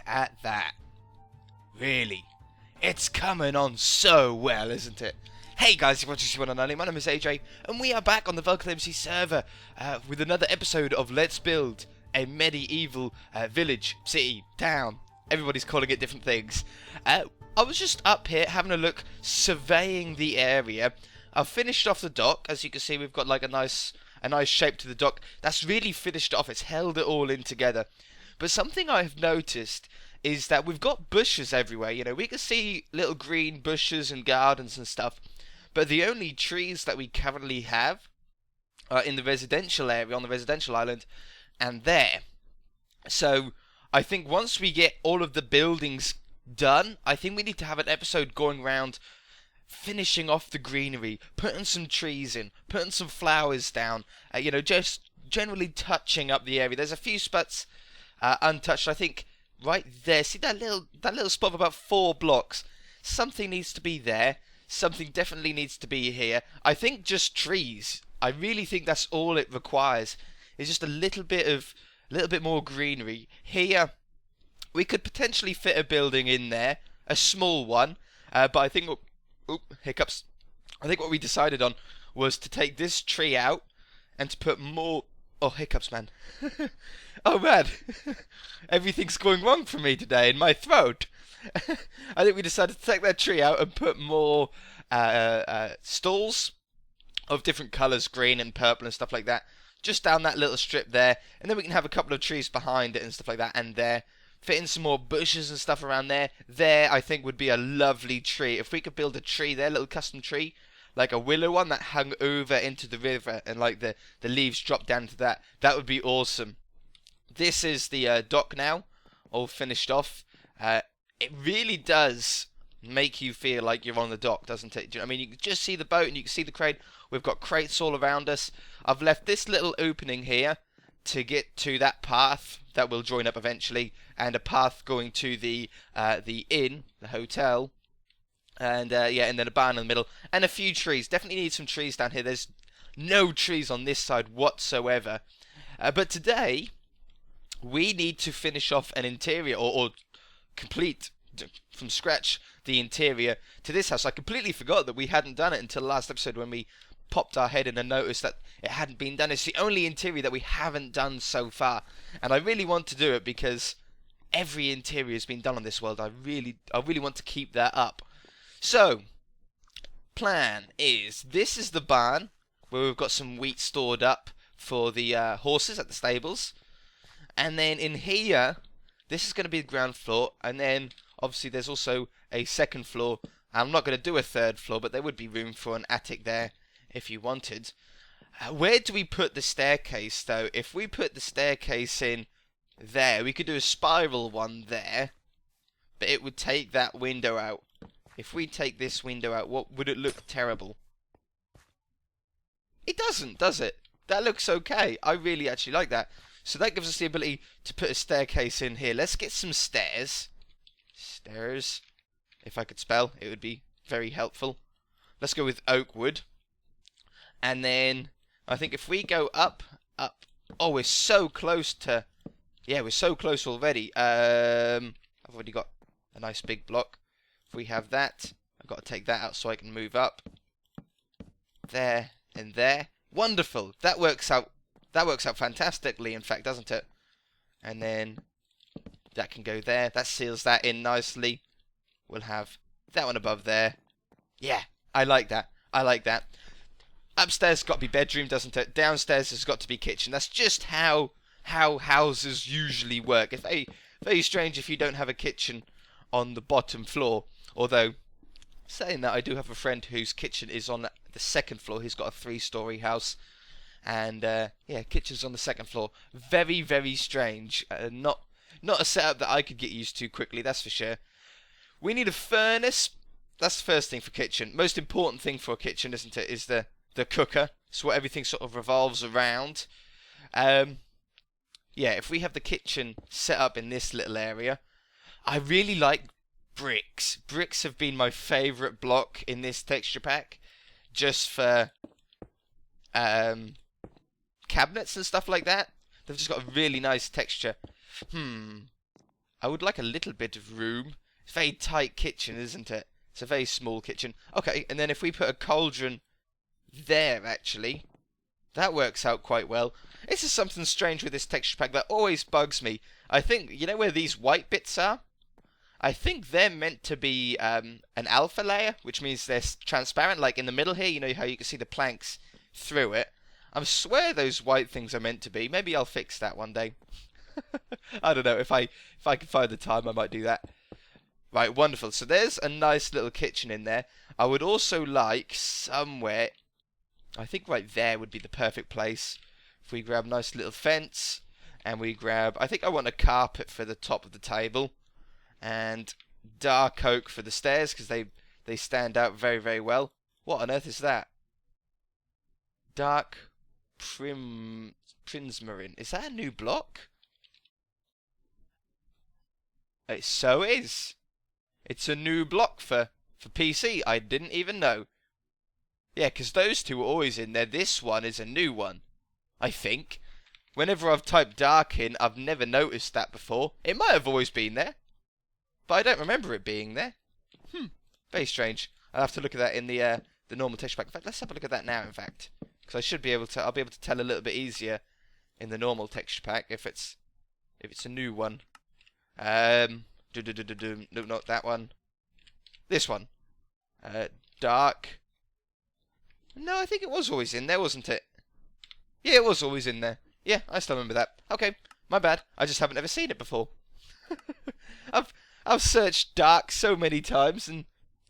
at that. Really, it's coming on so well, isn't it? Hey guys, you're watching One and Only. My name is AJ, and we are back on the VulcanMC server with another episode of Let's Build a Medieval Village, City, Town. Everybody's calling it different things. I was just up here having a look, surveying the area. I've finished off the dock. As you can see, we've got like a nice shape to the dock. That's really finished off. It's held it all in together. But something I've noticed is that we've got bushes everywhere. You know, we can see little green bushes and gardens and stuff. But the only trees that we currently have are in the residential area, on the residential island, and there. So I think once we get all of the buildings done, I think we need to have an episode going around finishing off the greenery, putting some trees in, putting some flowers down, you know, just generally touching up the area. There's a few spots untouched. I think right there, see that little spot of about 4 blocks? Something needs to be there. Something definitely needs to be here. I think just trees. I really think that's all it requires. Is just a little bit more greenery. Here, we could potentially fit a building in there, a small one. But I think, hiccups. I think what we decided on was to take this tree out and to put more. Oh, hiccups, man. Oh man, everything's going wrong for me today in my throat. I think we decided to take that tree out and put more stalls of different colours, green and purple and stuff like that, just down that little strip there, and then we can have a couple of trees behind it and stuff like that, and there, fit in some more bushes and stuff around there. There, I think, would be a lovely tree. If we could build a tree there, a little custom tree, like a willow one that hung over into the river, and like the leaves drop down to that, that would be awesome. This is the dock now, all finished off. It really does make you feel like you're on the dock, doesn't it? I mean, you can just see the boat and you can see the crate. We've got crates all around us. I've left this little opening here to get to that path that will join up eventually, and a path going to the inn, the hotel, and and then a barn in the middle, and a few trees. Definitely need some trees down here. There's no trees on this side whatsoever. But today we need to finish off an interior or complete from scratch the interior to this house. I completely forgot that we hadn't done it until the last episode when we popped our head in and noticed that it hadn't been done. It's the only interior that we haven't done so far, and I really want to do it because every interior has been done on this world. I really want to keep that up. So, plan is, this is the barn where we've got some wheat stored up for the horses at the stables, and then in here, this is going to be the ground floor, and then obviously there's also a second floor. I'm not going to do a third floor, but there would be room for an attic there if you wanted. Where do we put the staircase, though? If we put the staircase in there, we could do a spiral one there, but it would take that window out. If we take this window out, what would it look terrible? It doesn't, does it? That looks okay. I really actually like that. So that gives us the ability to put a staircase in here. Let's get some stairs. Stairs. If I could spell, it would be very helpful. Let's go with oak wood. And then, I think if we go up. Oh, we're so close to. Yeah, we're so close already. I've already got a nice big block. If we have that, I've got to take that out so I can move up. There and there. Wonderful. That works out. That works out fantastically, in fact, doesn't it? And then that can go there. That seals that in nicely. We'll have that one above there. Yeah, I like that. I like that. Upstairs has got to be bedroom, doesn't it? Downstairs has got to be kitchen. That's just how houses usually work. It's very strange if you don't have a kitchen on the bottom floor. Although, saying that, I do have a friend whose kitchen is on the second floor. He's got a 3-story house. And, yeah, kitchen's on the second floor. Very, very strange. Not a setup that I could get used to quickly, that's for sure. We need a furnace. That's the first thing for kitchen. Most important thing for a kitchen, isn't it, is the cooker. It's what everything sort of revolves around. Yeah, if we have the kitchen set up in this little area, I really like bricks. Bricks have been my favourite block in this texture pack, just for cabinets and stuff like that. They've just got a really nice texture. I would like a little bit of room. It's a very tight kitchen, isn't it? It's a very small kitchen. Okay, and then if we put a cauldron there, actually, that works out quite well. This is something strange with this texture pack that always bugs me. I think, you know where these white bits are? I think they're meant to be an alpha layer, which means they're transparent, like in the middle here, you know how you can see the planks through it. I swear those white things are meant to be. Maybe I'll fix that one day. I don't know, if I can find the time, I might do that. Right, wonderful. So there's a nice little kitchen in there. I would also like somewhere, I think right there would be the perfect place. If we grab a nice little fence, and we grab, I think I want a carpet for the top of the table. And dark oak for the stairs, because they stand out very, very well. What on earth is that? Dark Prismarine. Is that a new block? It so is. It's a new block for PC. I didn't even know. Yeah, because those two were always in there. This one is a new one, I think. Whenever I've typed dark in, I've never noticed that before. It might have always been there, but I don't remember it being there. Very strange. I'll have to look at that in the normal texture pack. In fact, let's have a look at that now, in fact. Because I should be able to, I'll be able to tell a little bit easier in the normal texture pack if it's a new one. No, not that one. This one. Dark. No, I think it was always in there, wasn't it? Yeah, it was always in there. Yeah, I still remember that. Okay, my bad. I just haven't ever seen it before. I've searched dark so many times and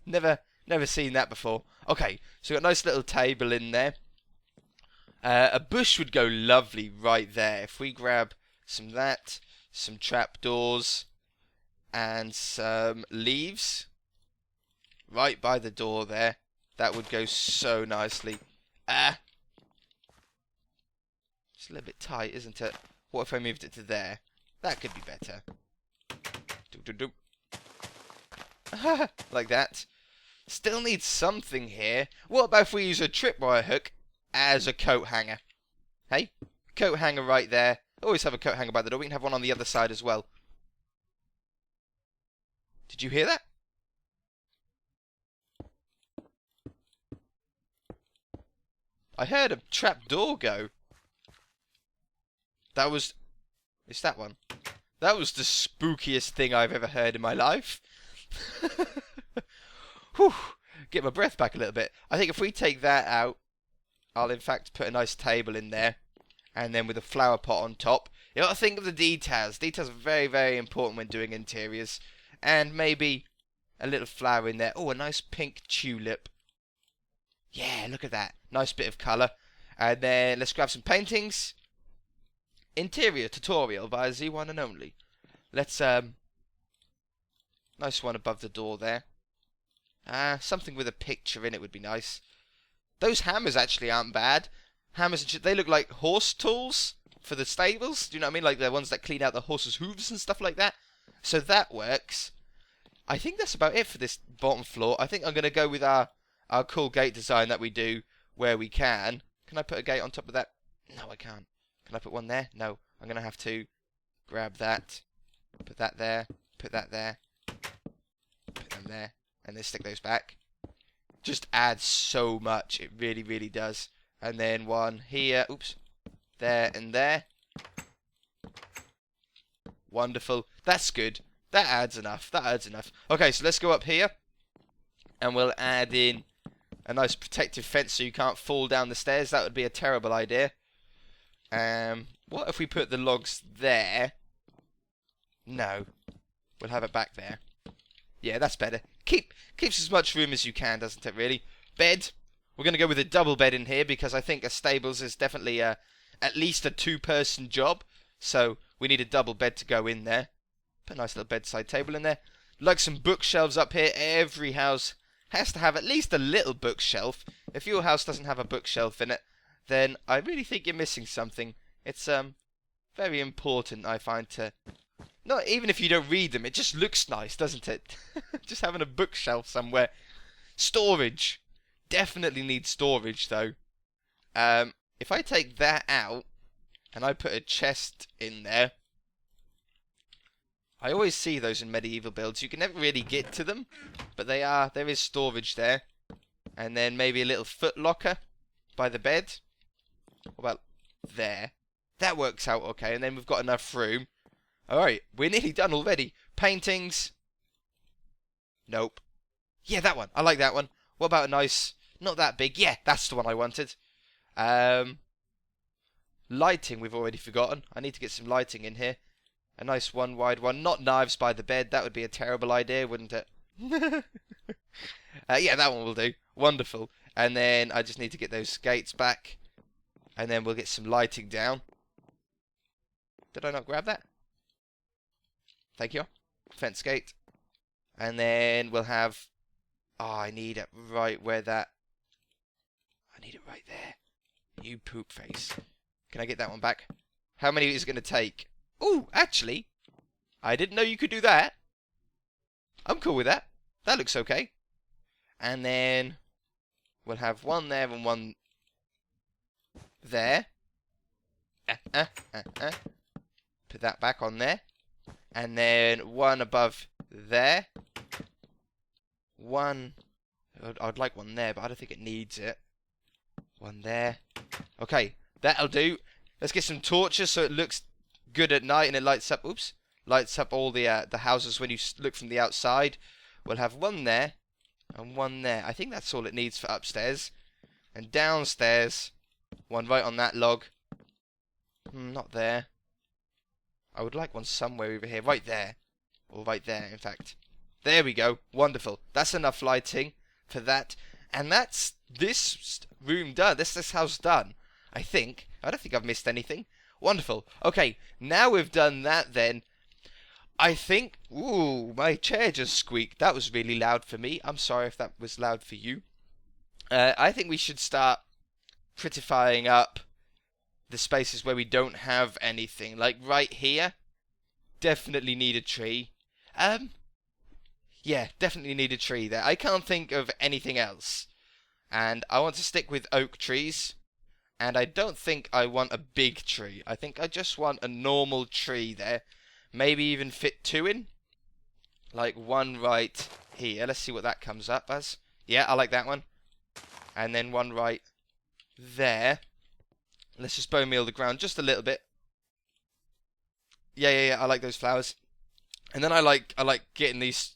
never seen that before. Okay, so we've got a nice little table in there. A bush would go lovely right there. If we grab some of that, some trapdoors, and some leaves right by the door there, that would go so nicely. It's a little bit tight, isn't it? What if I moved it to there? That could be better. Like that. Still need something here. What about if we use a tripwire hook as a coat hanger? Hey? Coat hanger right there. Always have a coat hanger by the door. We can have one on the other side as well. Did you hear that? I heard a trap door go. That was... It's that one. That was the spookiest thing I've ever heard in my life. Whew. Get my breath back a little bit. I think if we take that out, I'll in fact put a nice table in there. And then with a flower pot on top. You got to think of the details. Details are very, very important when doing interiors. And maybe a little flower in there. Oh, a nice pink tulip. Yeah, look at that. Nice bit of colour. And then let's grab some paintings. Interior tutorial by Z1 and only. Let's, nice one above the door there. Something with a picture in it would be nice. Those hammers actually aren't bad. Hammers, they look like horse tools for the stables. Do you know what I mean? Like the ones that clean out the horse's hooves and stuff like that. So that works. I think that's about it for this bottom floor. I think I'm going to go with our cool gate design that we do where we can. Can I put a gate on top of that? No, I can't. Can I put one there? No. I'm going to have to grab that, put that there, put that there, put them there, and then stick those back. Just adds so much. It really, really does. And then one here. Oops. There and there. Wonderful. That's good. That adds enough. That adds enough. Okay, so let's go up here. And we'll add in a nice protective fence so you can't fall down the stairs. That would be a terrible idea. What if we put the logs there? No. We'll have it back there. Yeah, that's better. Keeps as much room as you can, doesn't it, really? Bed. We're going to go with a double bed in here because I think a stables is definitely at least a two-person job. So we need a double bed to go in there. Put a nice little bedside table in there. Like some bookshelves up here. Every house has to have at least a little bookshelf. If your house doesn't have a bookshelf in it, then I really think you're missing something. It's very important, I find, to... Not even if you don't read them, it just looks nice, doesn't it? Just having a bookshelf somewhere. Storage. Definitely need storage, though. If I take that out, and I put a chest in there, I always see those in medieval builds. You can never really get to them, but there is storage there. And then maybe a little foot locker by the bed. What about there? That works out okay, and then we've got enough room. Alright, we're nearly done already. Paintings. Nope. Yeah, that one. I like that one. What about a nice... Not that big. Yeah, that's the one I wanted. Lighting we've already forgotten. I need to get some lighting in here. A nice one wide one. Not knives by the bed. That would be a terrible idea, wouldn't it? Yeah, that one will do. Wonderful. And then I just need to get those skates back. And then we'll get some lighting down. Did I not grab that? Thank you. Fence gate. And then we'll have... Oh, I need it right where that... I need it right there. You poop face. Can I get that one back? How many is it going to take? Ooh, actually, I didn't know you could do that. I'm cool with that. That looks okay. And then we'll have one there and one there. Put that back on there. And then one above there. One... I'd like one there, but I don't think it needs it. One there. Okay, that'll do. Let's get some torches so it looks good at night and it lights up... Oops. Lights up all the houses when you look from the outside. We'll have one there and one there. I think that's all it needs for upstairs. And downstairs, one right on that log. Not there. I would like one somewhere over here. Right there. Or right there, in fact. There we go. Wonderful. That's enough lighting for that. And that's this room done. This house done. I think. I don't think I've missed anything. Wonderful. Okay, now we've done that then. I think... Ooh, my chair just squeaked. That was really loud for me. I'm sorry if that was loud for you. I think we should start prettifying up the spaces where we don't have anything. Like right here. Definitely need a tree. Yeah, definitely need a tree there. I can't think of anything else. And I want to stick with oak trees. And I don't think I want a big tree. I think I just want a normal tree there. Maybe even fit two in. Like one right here. Let's see what that comes up as. Yeah, I like that one. And then one right there. Let's just bone meal the ground just a little bit. Yeah, I like those flowers. And then I like getting these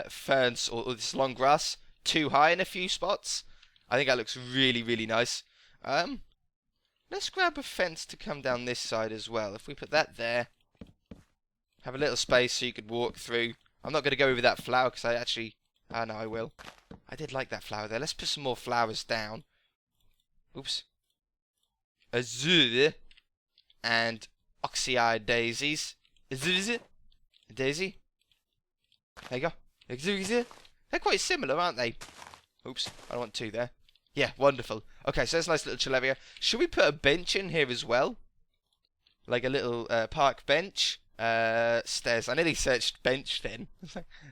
ferns or this long grass too high in a few spots. I think that looks really, really nice. Let's grab a fence to come down this side as well. If we put that there, have a little space so you could walk through. I'm not going to go over that flower because I actually... Ah, no, I will. I did like that flower there. Let's put some more flowers down. Oops. Azure and oxeye daisies. Azure. Daisy. There you go. They're quite similar, aren't they? Oops, I don't want two there. Yeah, wonderful. Okay, so that's a nice little chill area. Should we put a bench in here as well? Like a little park bench? Stairs. I nearly searched bench then.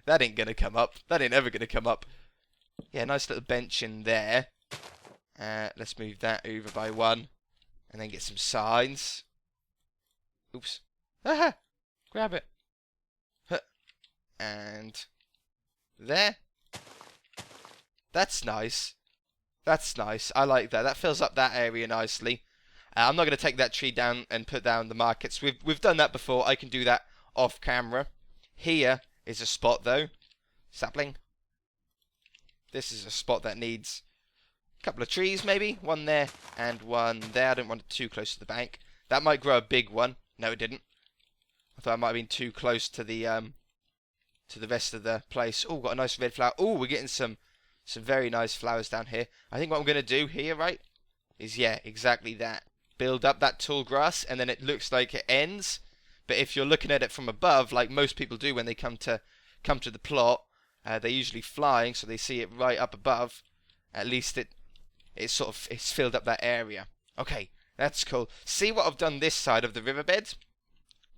That ain't gonna come up. That ain't ever gonna come up. Yeah, nice little bench in there. Let's move that over by one. And then get some signs. Oops. Aha! Grab it. Huh. And... there. That's nice. That's nice. I like that. That fills up that area nicely. I'm not going to take that tree down and put down the markets. We've done that before. I can do that off camera. Here is a spot though. Sapling. This is a spot that needs a couple of trees maybe. One there and one there. I don't want it too close to the bank. That might grow a big one. No, it didn't. I thought I might have been too close to the rest of the place. Oh, got a nice red flower. Oh, we're getting some very nice flowers down here. I think what I'm going to do here, right, is, yeah, exactly that. Build up that tall grass, and then it looks like it ends. But if you're looking at it from above, like most people do when they come to the plot, they're usually flying, so they see it right up above. At least it's filled up that area. Okay, that's cool. See what I've done this side of the riverbed?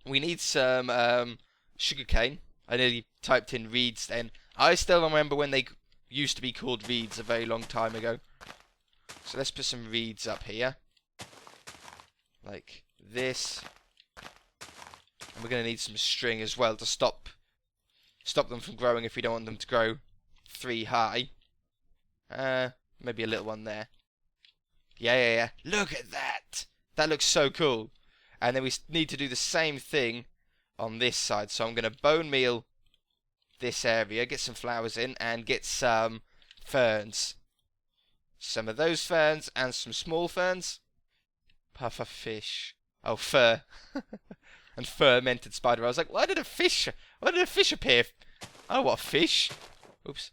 We need some sugarcane. I nearly typed in reeds then. I still remember when they used to be called reeds a very long time ago. So let's put some reeds up here. Like this. And we're going to need some string as well to stop them from growing if we don't want them to grow 3 high. Maybe a little one there. Yeah. Look at that! That looks so cool. And then we need to do the same thing on this side. So I'm going to bone meal this area, get some flowers in, and get some ferns. Some of those ferns and some small ferns. Puffer fish. Oh, fur. And fermented spider. I was like, why did a fish appear? Oh, what a fish. Oops.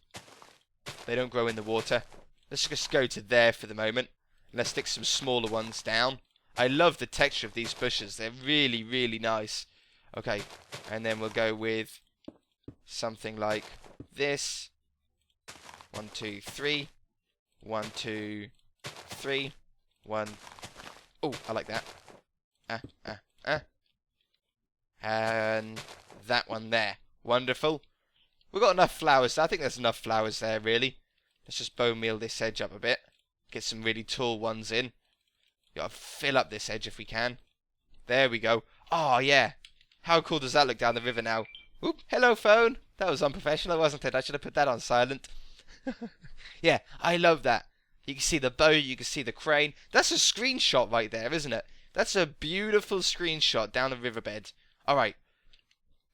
They don't grow in the water. Let's just go to there for the moment. Let's stick some smaller ones down. I love the texture of these bushes. They're really, really nice. Okay. And then we'll go with something like this. 1, 2, 3. 1, 2, 3. 1. Oh, I like that. And that one there. Wonderful. We've got enough flowers. I think there's enough flowers there, really. Let's just bone meal this edge up a bit. Get some really tall ones in. Gotta fill up this edge if we can. There we go. Oh, yeah. How cool does that look down the river now? Oop, hello, phone. That was unprofessional, wasn't it? I should have put that on silent. Yeah, I love that. You can see the boat, you can see the crane. That's a screenshot right there, isn't it? That's a beautiful screenshot down the riverbed. Alright.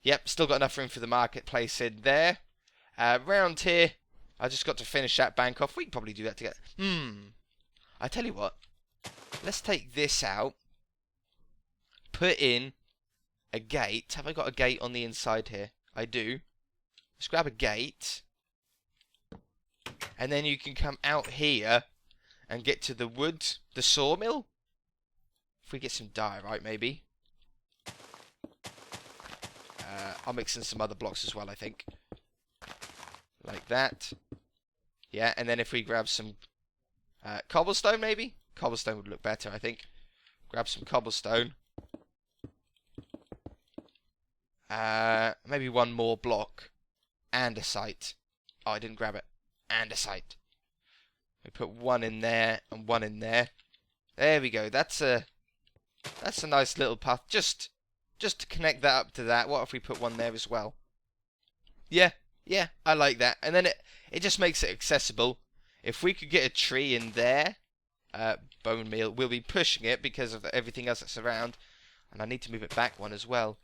Yep, still got enough room for the marketplace in there. Round here, I just got to finish that bank off. We can probably do that together. I tell you what. Let's take this out. Put in a gate. Have I got a gate on the inside here? I do. Let's grab a gate. And then you can come out here and get to the wood, the sawmill. If we get some diorite, maybe. I'll mix in some other blocks as well, I think. Like that. Yeah, and then if we grab some cobblestone, maybe? Cobblestone would look better, I think. Grab some cobblestone. Maybe one more block. Andesite. Oh, I didn't grab it. Andesite. We put one in there and one in there. There we go. That's a nice little path. Just to connect that up to that. What if we put one there as well? Yeah, I like that. And then it just makes it accessible. If we could get a tree in there, bone meal, we'll be pushing it because of everything else that's around. And I need to move it back one as well.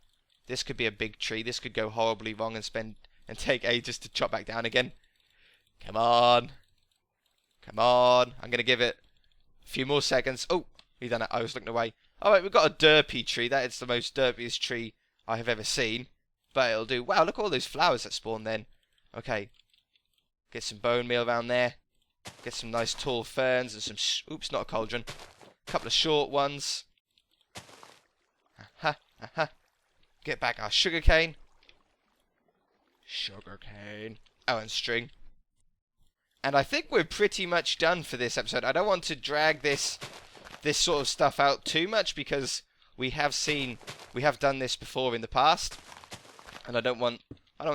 This could be a big tree. This could go horribly wrong and take ages to chop back down again. Come on. Come on. I'm going to give it a few more seconds. Oh, we done it. I was looking away. Alright, we've got a derpy tree. That is the most derpiest tree I have ever seen. But it'll do. Wow, look at all those flowers that spawn then. Okay. Get some bone meal around there. Get some nice tall ferns and some... Oops, not a cauldron. A couple of short ones. Get back our sugarcane. Sugarcane. Oh, and string. And I think we're pretty much done for this episode. I don't want to drag this sort of stuff out too much because we have done this before in the past, and I don't want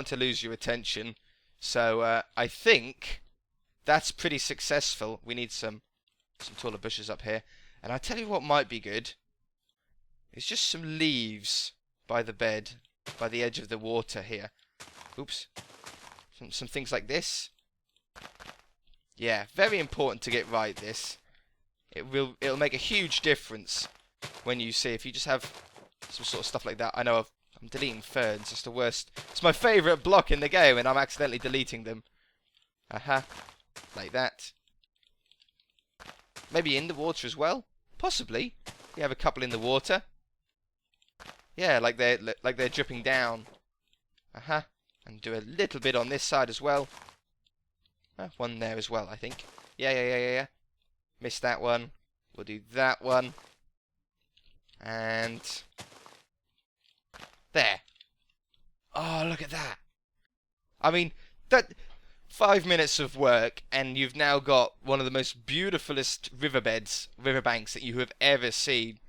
to lose your attention. So I think that's pretty successful. We need some taller bushes up here, and I tell you what might be good. It's just some leaves by the bed, by the edge of the water here. Oops. Some things like this. Yeah, very important to get right this. It'll make a huge difference when you see if you just have some sort of stuff like that. I know I'm deleting ferns. It's the worst. It's my favourite block in the game and I'm accidentally deleting them. Like that. Maybe in the water as well? Possibly. We have a couple in the water. Yeah, like they're dripping down. And do a little bit on this side as well. One there as well, I think. Yeah. Missed that one. We'll do that one. And... there. Oh, look at that. I mean, that... 5 minutes of work, and you've now got one of the most beautifulest riverbanks that you have ever seen.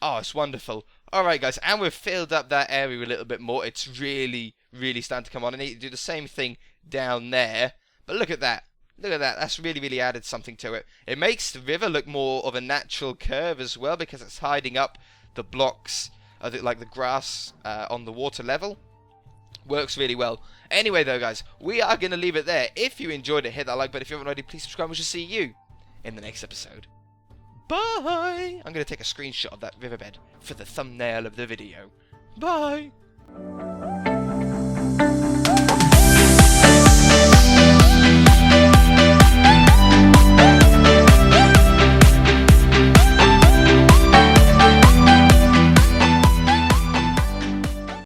Oh, it's wonderful. Alright, guys, and we've filled up that area a little bit more. It's really, really starting to come on. I need to do the same thing down there. But look at that. Look at that. That's really, really added something to it. It makes the river look more of a natural curve as well because it's hiding up the blocks like the grass on the water level. Works really well. Anyway, though, guys, we are going to leave it there. If you enjoyed it, hit that like button. If you haven't already, please subscribe. We shall see you in the next episode. Bye! I'm going to take a screenshot of that riverbed for the thumbnail of the video. Bye!